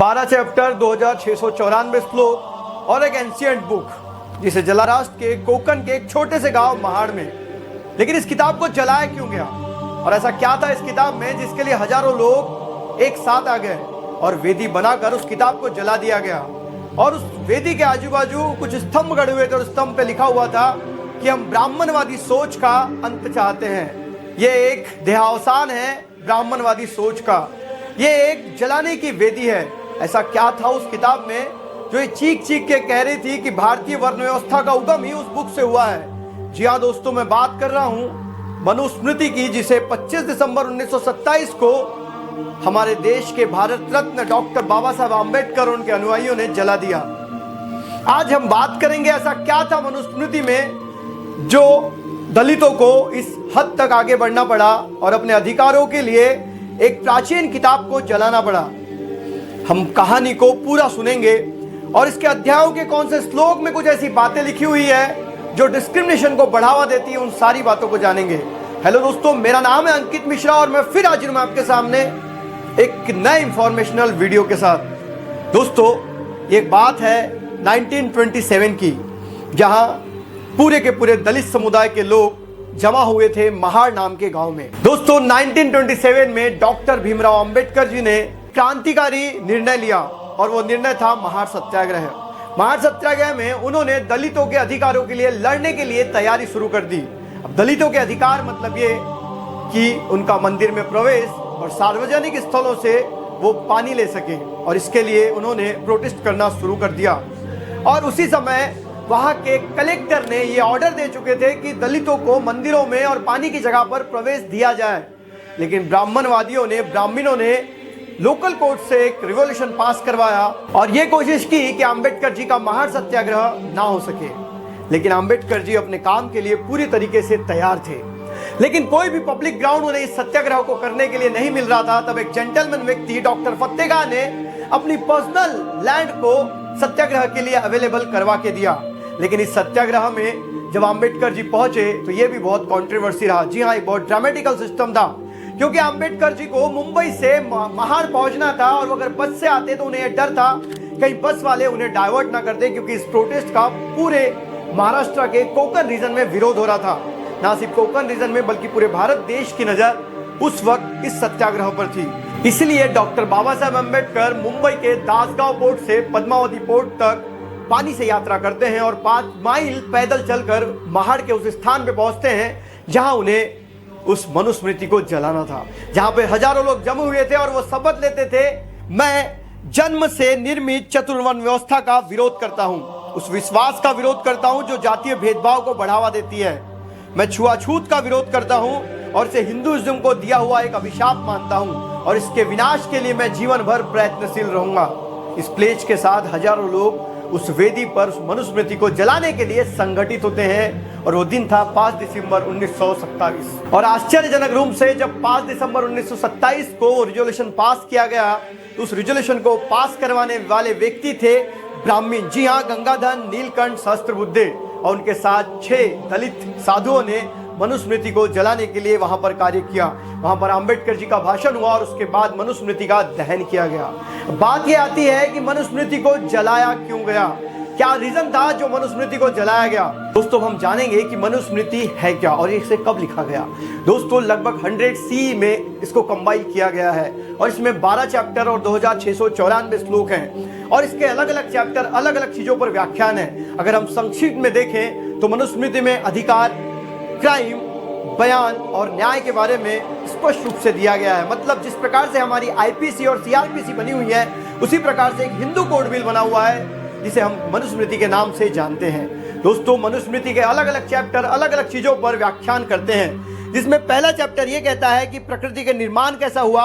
12 chapter 2694 श्लोक और एक एंशियंट बुक जिसे जला राष्ट्र के कोकण के एक छोटे से गांव महाड़ में। लेकिन इस किताब को जलाया क्यों गया और ऐसा क्या था इस किताब में जिसके लिए हजारों लोग एक साथ आ गए और वेदी बनाकर उस किताब को जला दिया गया। और उस वेदी के आजू बाजू कुछ स्तंभ गड़े हुए थे और स्तंभ पे लिखा हुआ था कि हम ब्राह्मणवादी सोच का अंत चाहते हैं। ये एक देहावसान है ब्राह्मणवादी सोच का, ये एक जलाने की वेदी है। ऐसा क्या था उस किताब में जो ये चीख चीख के कह रही थी कि भारतीय वर्ण व्यवस्था का उगम ही उस बुक से हुआ है। जी हाँ दोस्तों, मैं बात कर रहा हूं मनुस्मृति की, जिसे 25 दिसंबर 1927 को हमारे देश के भारत रत्न डॉक्टर बाबा साहब आम्बेडकर और उनके अनुयायियों ने जला दिया। आज हम बात करेंगे ऐसा क्या था मनुस्मृति में जो दलितों को इस हद तक आगे बढ़ना पड़ा और अपने अधिकारों के लिए एक प्राचीन किताब को जलाना पड़ा। हम कहानी को पूरा सुनेंगे और इसके अध्यायों के कौन से श्लोक में कुछ ऐसी बातें लिखी हुई है जो डिस्क्रिमिनेशन को बढ़ावा देती है, उन सारी बातों को जानेंगे। हेलो दोस्तों, मेरा नाम है अंकित मिश्रा और मैं फिर हाजिर हूं आपके सामने एक नए इंफॉर्मेशनल वीडियो के साथ। दोस्तों, ये बात है 1927 की, जहां पूरे के पूरे दलित समुदाय के लोग जमा हुए थे महाड़ नाम के गांव में। दोस्तों, 1927 में डॉक्टर भीमराव अंबेडकर जी ने क्रांतिकारी निर्णय लिया और वो निर्णय था महाड़ सत्याग्रह। महाड़ सत्याग्रह में उन्होंने दलितों के अधिकारों के लिए लड़ने के लिए तैयारी शुरू कर दी। अब दलितों के अधिकार मतलब ये कि उनका मंदिर में प्रवेश और सार्वजनिक स्थलों से वो पानी ले सके, और इसके लिए उन्होंने प्रोटेस्ट करना शुरू कर दिया। और उसी समय वहां के कलेक्टर ने ये ऑर्डर दे चुके थे कि दलितों को मंदिरों में और पानी की जगह पर प्रवेश दिया जाए। लेकिन ब्राह्मणों ने लोकल कोर्ट से एक रिवॉल्यूशन पास करवाया और ये कोशिश की कि अंबेडकर जी का महाड़ सत्याग्रह ना हो सके। लेकिन अंबेडकर जी अपने काम के लिए पूरी तरीके से तैयार थे, लेकिन कोई भी पब्लिक ग्राउंड उन्हें इस सत्याग्रह को करने के लिए नहीं मिल रहा था। तब एक जेंटलमैन व्यक्ति डॉक्टर फतेहगाह ने अपनी पर्सनल लैंड को सत्याग्रह के लिए अवेलेबल करवा के दिया। लेकिन इस सत्याग्रह में जब अंबेडकर जी पहुंचे तो यह भी बहुत कंट्रोवर्सी रहा। जी हाँ, एक बहुत ड्रामेटिकल सिस्टम था, क्योंकि अंबेडकर जी को मुंबई से महाड़ पहुंचना था और अगर बस से आते तो उन्हें डर था कहीं बस वाले उन्हें डाइवर्ट ना कर दे, क्योंकि इस प्रोटेस्ट का पूरे महाराष्ट्र के कोकण रीजन में विरोध हो रहा था। ना सिर्फ कोकण रीजन में बल्कि पूरे भारत देश की नजर उस वक्त इस सत्याग्रह पर थी। इसलिए डॉक्टर बाबा साहब अम्बेडकर मुंबई के दासगांव पोर्ट से पद्मावती पोर्ट तक पानी से यात्रा करते हैं और 5 माइल पैदल चलकर महाड़ के उस स्थान पे पहुंचते हैं जहां उन्हें उस मनुस्मृति को जलाना था, जहां पे हजारों लोग जमे हुए थे और वो शपथ लेते थे, मैं जन्म से निर्मित चतुर्वर्ण व्यवस्था का विरोध करता हूं, उस विश्वास का विरोध करता हूं जो जातीय भेदभाव को बढ़ावा देती है। मैं छुआछूत का विरोध करता हूं और इसे हिंदुइज्म को दिया हुआ एक अभिशाप मानता हूं और इसके विनाश के लिए मैं जीवन भर प्रयत्नशील रहूंगा। इस प्लेज के साथ हजारों लोग उस वेदी पर उस मनुस्मृति को जलाने के लिए संगठित होते हैं और वो दिन था 5 दिसंबर 1927। और आश्चर्यजनक रूप से जब 5 दिसंबर 1927 को रिजोल्यूशन पास किया गया तो उस रिजोल्यूशन को पास करवाने वाले व्यक्ति थे ब्राह्मण। जी हाँ, गंगाधर नीलकंठ सहस्त्रबुद्धे और उनके साथ 6 दलित साधुओं ने मनुस्मृति को जलाने के लिए वहां पर कार्य किया। वहां पर अंबेडकर जी का भाषण हुआ और उसके बाद मनुस्मृति का दहन किया गया। बात यह आती है कि मनुस्मृति को जलाया क्यों गया, क्या रीजन था जो मनुस्मृति को जलाया गया। दोस्तों, हम जानेंगे कि मनुस्मृति है क्या और इसे कब लिखा गया। दोस्तों, लगभग 100 CE में इसको कंपाइल किया गया है और इसमें 12 चैप्टर और 2694 श्लोक हैं और इसके अलग अलग चैप्टर अलग अलग चीजों पर व्याख्यान है। अगर हम संक्षिप्त में देखें तो मनुस्मृति में अधिकार, क्राइम, बयान और न्याय के बारे में स्पष्ट रूप से दिया गया है। मतलब जिस प्रकार से हमारी IPC और CRPC बनी हुई है उसी प्रकार से एक हिंदू कोड बिल बना हुआ है जिसे हम मनुस्मृति के नाम से जानते हैं। दोस्तों, मनुस्मृति के अलग अलग चैप्टर अलग अलग चीजों पर व्याख्यान करते हैं, जिसमें पहला चैप्टर ये कहता है कि प्रकृति के निर्माण कैसा हुआ,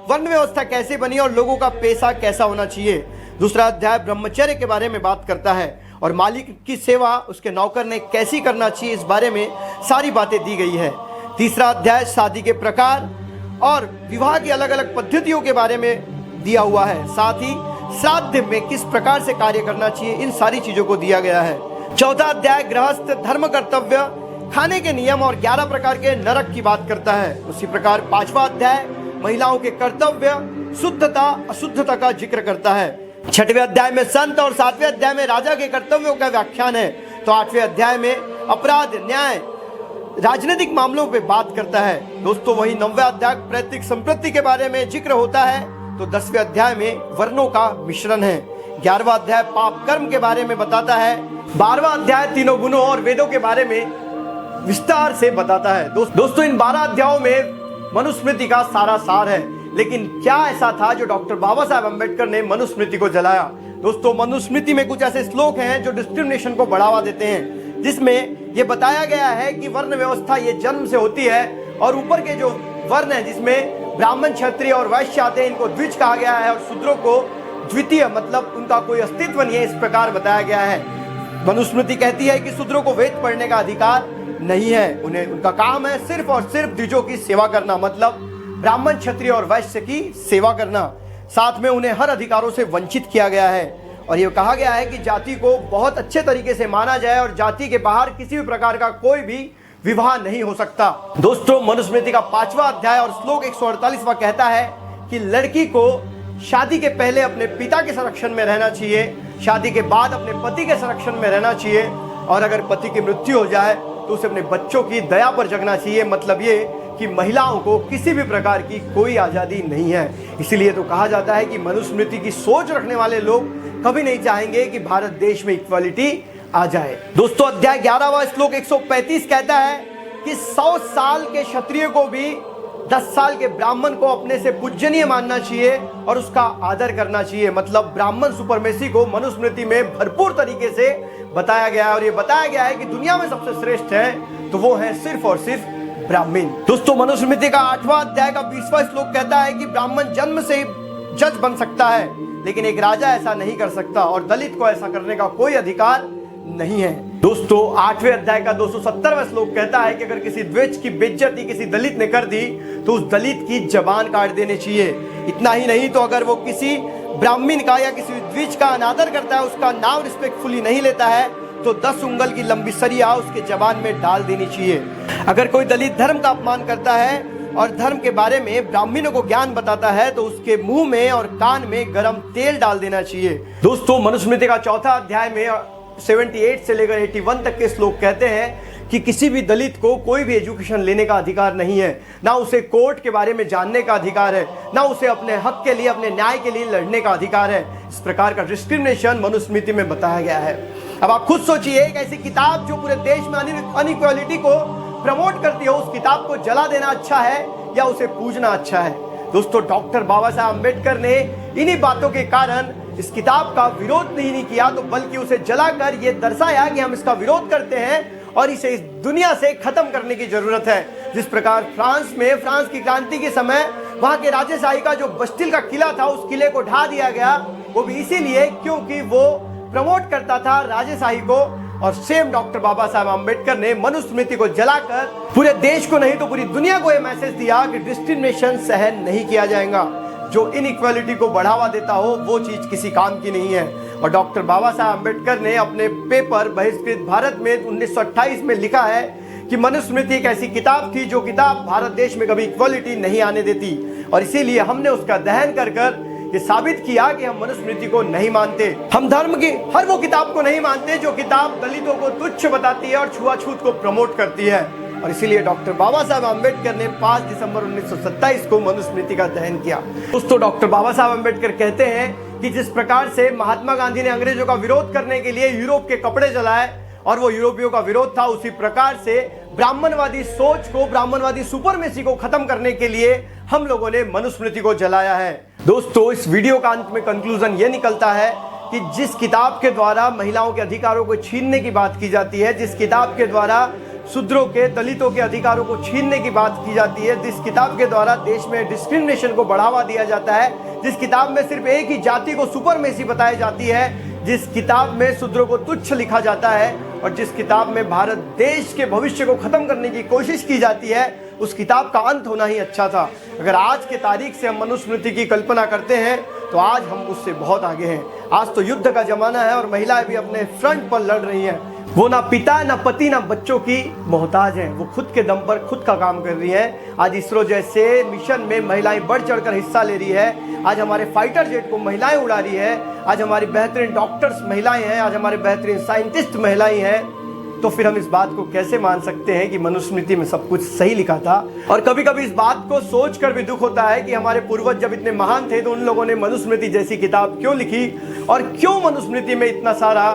वर्ण व्यवस्था कैसे बनी और लोगों का पेशा कैसा होना चाहिए। दूसरा अध्याय ब्रह्मचर्य के बारे में बात करता है और मालिक की सेवा उसके नौकर ने कैसी करना चाहिए, इस बारे में सारी बातें दी गई है। तीसरा अध्याय शादी के प्रकार और विवाह की अलग अलग पद्धतियों के बारे में दिया हुआ है। साथ ही श्राद्ध में किस प्रकार से कार्य करना चाहिए, इन सारी चीजों को दिया गया है। चौथा अध्याय गृहस्थ धर्म कर्तव्य, खाने के नियम और 11 प्रकार के नरक की बात करता है। उसी प्रकार 5वां अध्याय महिलाओं के कर्तव्य, शुद्धता अशुद्धता का जिक्र करता है। 6वें अध्याय में संत और 7वें अध्याय में राजा के कर्तव्यों का व्याख्यान है। तो 8वें अध्याय में अपराध, न्याय, राजनीतिक मामलों पे बात करता है। दोस्तों वही 9वां अध्याय पैतृक संपत्ति के बारे में जिक्र होता है। तो 10वें अध्याय में वर्णों का मिश्रण है। 11वां अध्याय पाप कर्म के बारे में बताता है। 12वां अध्याय तीनों गुणों और वेदों के बारे में विस्तार से बताता है। दोस्तों इन 12 अध्यायों में मनुस्मृति का सारा सार है। लेकिन क्या ऐसा था जो डॉक्टर बाबा साहब अम्बेडकर ने मनुस्मृति को जलाया? दोस्तों मनुस्मृति में कुछ ऐसे श्लोक हैं जो डिस्क्रिमिनेशन को बढ़ावा देते हैं, जिसमें ये बताया गया है कि वर्ण व्यवस्था ये जन्म से होती है और ऊपर के जो वर्ण है जिसमें ब्राह्मण, क्षत्रिय और वैश्य आते हैं, इनको द्विज कहा गया है और शूद्रों को द्वितीय, मतलब उनका कोई अस्तित्व नहीं है, इस प्रकार बताया गया है। मनुस्मृति कहती है कि शूद्रों को वेद पढ़ने का अधिकार नहीं है, उनका काम है सिर्फ और सिर्फ द्विजों की सेवा करना, मतलब ब्राह्मण, क्षत्रिय और वैश्य की सेवा करना। साथ में उन्हें हर अधिकारों से वंचित किया गया है और ये कहा गया है कि जाति को बहुत अच्छे तरीके से माना जाए और जाति के बाहर किसी भी प्रकार का कोई भी विवाह नहीं हो सकता। दोस्तों मनुस्मृति का 5वां अध्याय और श्लोक 148वां कहता है कि लड़की को शादी के पहले अपने पिता के संरक्षण में रहना चाहिए, शादी के बाद अपने पति के संरक्षण में रहना चाहिए और अगर पति की मृत्यु हो जाए तो उसे अपने बच्चों की दया पर जगना चाहिए। मतलब ये कि महिलाओं को किसी भी प्रकार की कोई आज़ादी नहीं है। इसीलिए तो कहा जाता है कि मनुस्मृति की सोच रखने वाले लोग कभी नहीं चाहेंगे कि भारत देश में इक्वालिटी आ जाए। दोस्तों अध्याय 11वां श्लोक 135 कहता है कि 100 साल के क्षत्रिय को भी 10 साल के ब्राह्मण को अपने से पूजनीय मानना चाहिए और उसका आदर करना चाहिए। मतलब ब्राह्मण सुपरमेसी को मनुस्मृति में भरपूर तरीके से बताया गया है और ये बताया गया है कि दुनिया में सबसे श्रेष्ठ है तो वो है सिर्फ और सिर्फ ब्राह्मण। दोस्तों मनुस्मृति का 8वां अध्याय का 20वां श्लोक कहता है कि ब्राह्मण जन्म से ही जज बन सकता है, लेकिन एक राजा ऐसा नहीं कर सकता और दलित को ऐसा करने का कोई अधिकार नहीं है। दोस्तों 8वें अध्याय का 270वां श्लोक कहता है कि अगर किसी द्विज की बेइज्जती किसी दलित ने कर दी तो उस दलित की जबान काट देनी चाहिए। इतना ही नहीं तो अगर वो किसी ब्राह्मण का या किसी द्विज का अनादर करता है, उसका नाम रिस्पेक्टफुली नहीं लेता है, तो 10 उंगल की लंबी सरिया उसके जबान में डाल देनी चाहिए। अगर कोई दलित धर्म का अपमान करता है और धर्म के बारे में ब्राह्मणों को ज्ञान बताता है तो उसके मुंह में और कान में गरम तेल डाल देना चाहिए। दोस्तों मनुस्मृति का 4था अध्याय में 78 से लेकर 81 तक के श्लोक कहते हैं कि किसी भी दलित को कोई भी एजुकेशन लेने का अधिकार नहीं है, ना उसे कोर्ट के बारे में जानने का अधिकार है, ना उसे अपने हक के लिए, अपने न्याय के लिए लड़ने का अधिकार है। इस प्रकार का डिस्क्रिमिनेशन मनुस्मृति में बताया गया है। अब आप खुद सोचिए, एक ऐसी किताब जो पूरे देश में अनइक्वालिटी को प्रमोट करती है, उस किताब को जला देना अच्छा है या उसे पूजना अच्छा है? दोस्तों डॉक्टर बाबा साहब अम्बेडकर ने इन्हीं बातों के कारण इस किताब का विरोध नहीं किया, तो बल्कि उसे जलाकर ये दर्शाया कि हम इसका विरोध करते हैं और इसे इस दुनिया से खत्म करने की जरूरत है। जिस प्रकार फ्रांस की क्रांति के समय वहां के राजेशाही का जो बस्तिल का किला था, उस किले को ढा दिया गया, वो भी इसीलिए क्योंकि वो प्रमोट करता था राजेशाही को। और सेम डॉक्टर बाबा साहब अम्बेडकर ने मनुस्मृति को जलाकर पूरे देश को नहीं तो पूरी दुनिया को यह मैसेज दिया कि डिस्क्रिमिनेशन सहन नहीं किया जाएगा। जो इनइक्वालिटी को बढ़ावा देता हो वो चीज किसी काम की नहीं है। और डॉक्टर बाबा साहब अम्बेडकर ने अपने पेपर बहिष्कृत भारत में 1928 में लिखा है कि मनुस्मृति एक ऐसी किताब थी जो किताब भारत देश में कभी इक्वालिटी नहीं आने देती, और इसीलिए हमने उसका दहन कर ये साबित किया कि हम मनुस्मृति को नहीं मानते। हम धर्म की हर वो किताब को नहीं मानते जो किताब दलितों को तुच्छ बताती है और छुआछूत को प्रमोट करती है। और इसीलिए डॉक्टर बाबा साहब अम्बेडकर ने 5 दिसंबर 1927 को मनुस्मृति का दहन किया। दोस्तों डॉक्टर बाबा साहब अम्बेडकर कहते हैं कि जिस प्रकार से महात्मा गांधी ने अंग्रेजों का विरोध करने के लिए यूरोप के कपड़े जलाए और वो यूरोपियों का विरोध था, उसी प्रकार से ब्राह्मणवादी सोच को, ब्राह्मणवादी सुपरमेसी को खत्म करने के लिए हम लोगों ने मनुस्मृति को जलाया है। दोस्तों इस वीडियो का अंत में कंक्लूजन ये निकलता है कि जिस किताब के द्वारा महिलाओं के अधिकारों को छीनने की बात की जाती है, जिस किताब के द्वारा शूद्रों के, दलितों के अधिकारों को छीनने की बात की जाती है, जिस किताब के द्वारा देश में डिस्क्रिमिनेशन को बढ़ावा दिया जाता है, जिस किताब में सिर्फ एक ही जाति को सुपरमेसी बताई जाती है, जिस किताब में शूद्रों को तुच्छ लिखा जाता है और जिस किताब में भारत देश के भविष्य को खत्म करने की कोशिश की जाती है, उस किताब का अंत होना ही अच्छा था। अगर आज के तारीख से हम मनुस्मृति की कल्पना करते हैं तो आज हम उससे बहुत आगे हैं। आज तो युद्ध का जमाना है और महिलाएं भी अपने फ्रंट पर लड़ रही हैं। वो ना पिता, ना पति, ना बच्चों की मोहताज हैं। वो खुद के दम पर खुद का काम कर रही हैं। आज इसरो जैसे मिशन में महिलाएं बढ़ चढ़कर हिस्सा ले रही है। आज हमारे फाइटर जेट को महिलाएं उड़ा रही है। आज हमारी बेहतरीन डॉक्टर्स महिलाएं हैं। आज हमारे बेहतरीन साइंटिस्ट महिलाएं हैं। तो फिर हम इस बात को कैसे मान सकते हैं कि मनुस्मृति में सब कुछ सही लिखा था? और कभी कभी इस बात को सोचकर भी दुख होता है कि हमारे पूर्वज जब इतने महान थे तो उन लोगों ने मनुस्मृति जैसी किताब क्यों लिखी, और क्यों मनुस्मृति में इतना सारा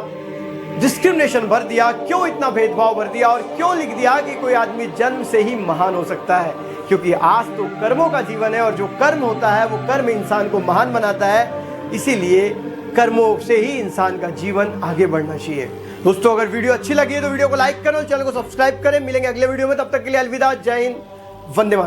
डिस्क्रिमिनेशन भर दिया, क्यों इतना भेदभाव भर दिया, और क्यों लिख दिया कि कोई आदमी जन्म से ही महान हो सकता है। क्योंकि आज तो कर्मों का जीवन है, और जो कर्म होता है वो कर्म इंसान को महान बनाता है। इसीलिए कर्मों से ही इंसान का जीवन आगे बढ़ना चाहिए। दोस्तों, अगर वीडियो अच्छी लगी है तो वीडियो को लाइक करो, चैनल को सब्सक्राइब करें। मिलेंगे अगले वीडियो में, तब तक के लिए अलविदा, जय हिंद, वंदे मातरम।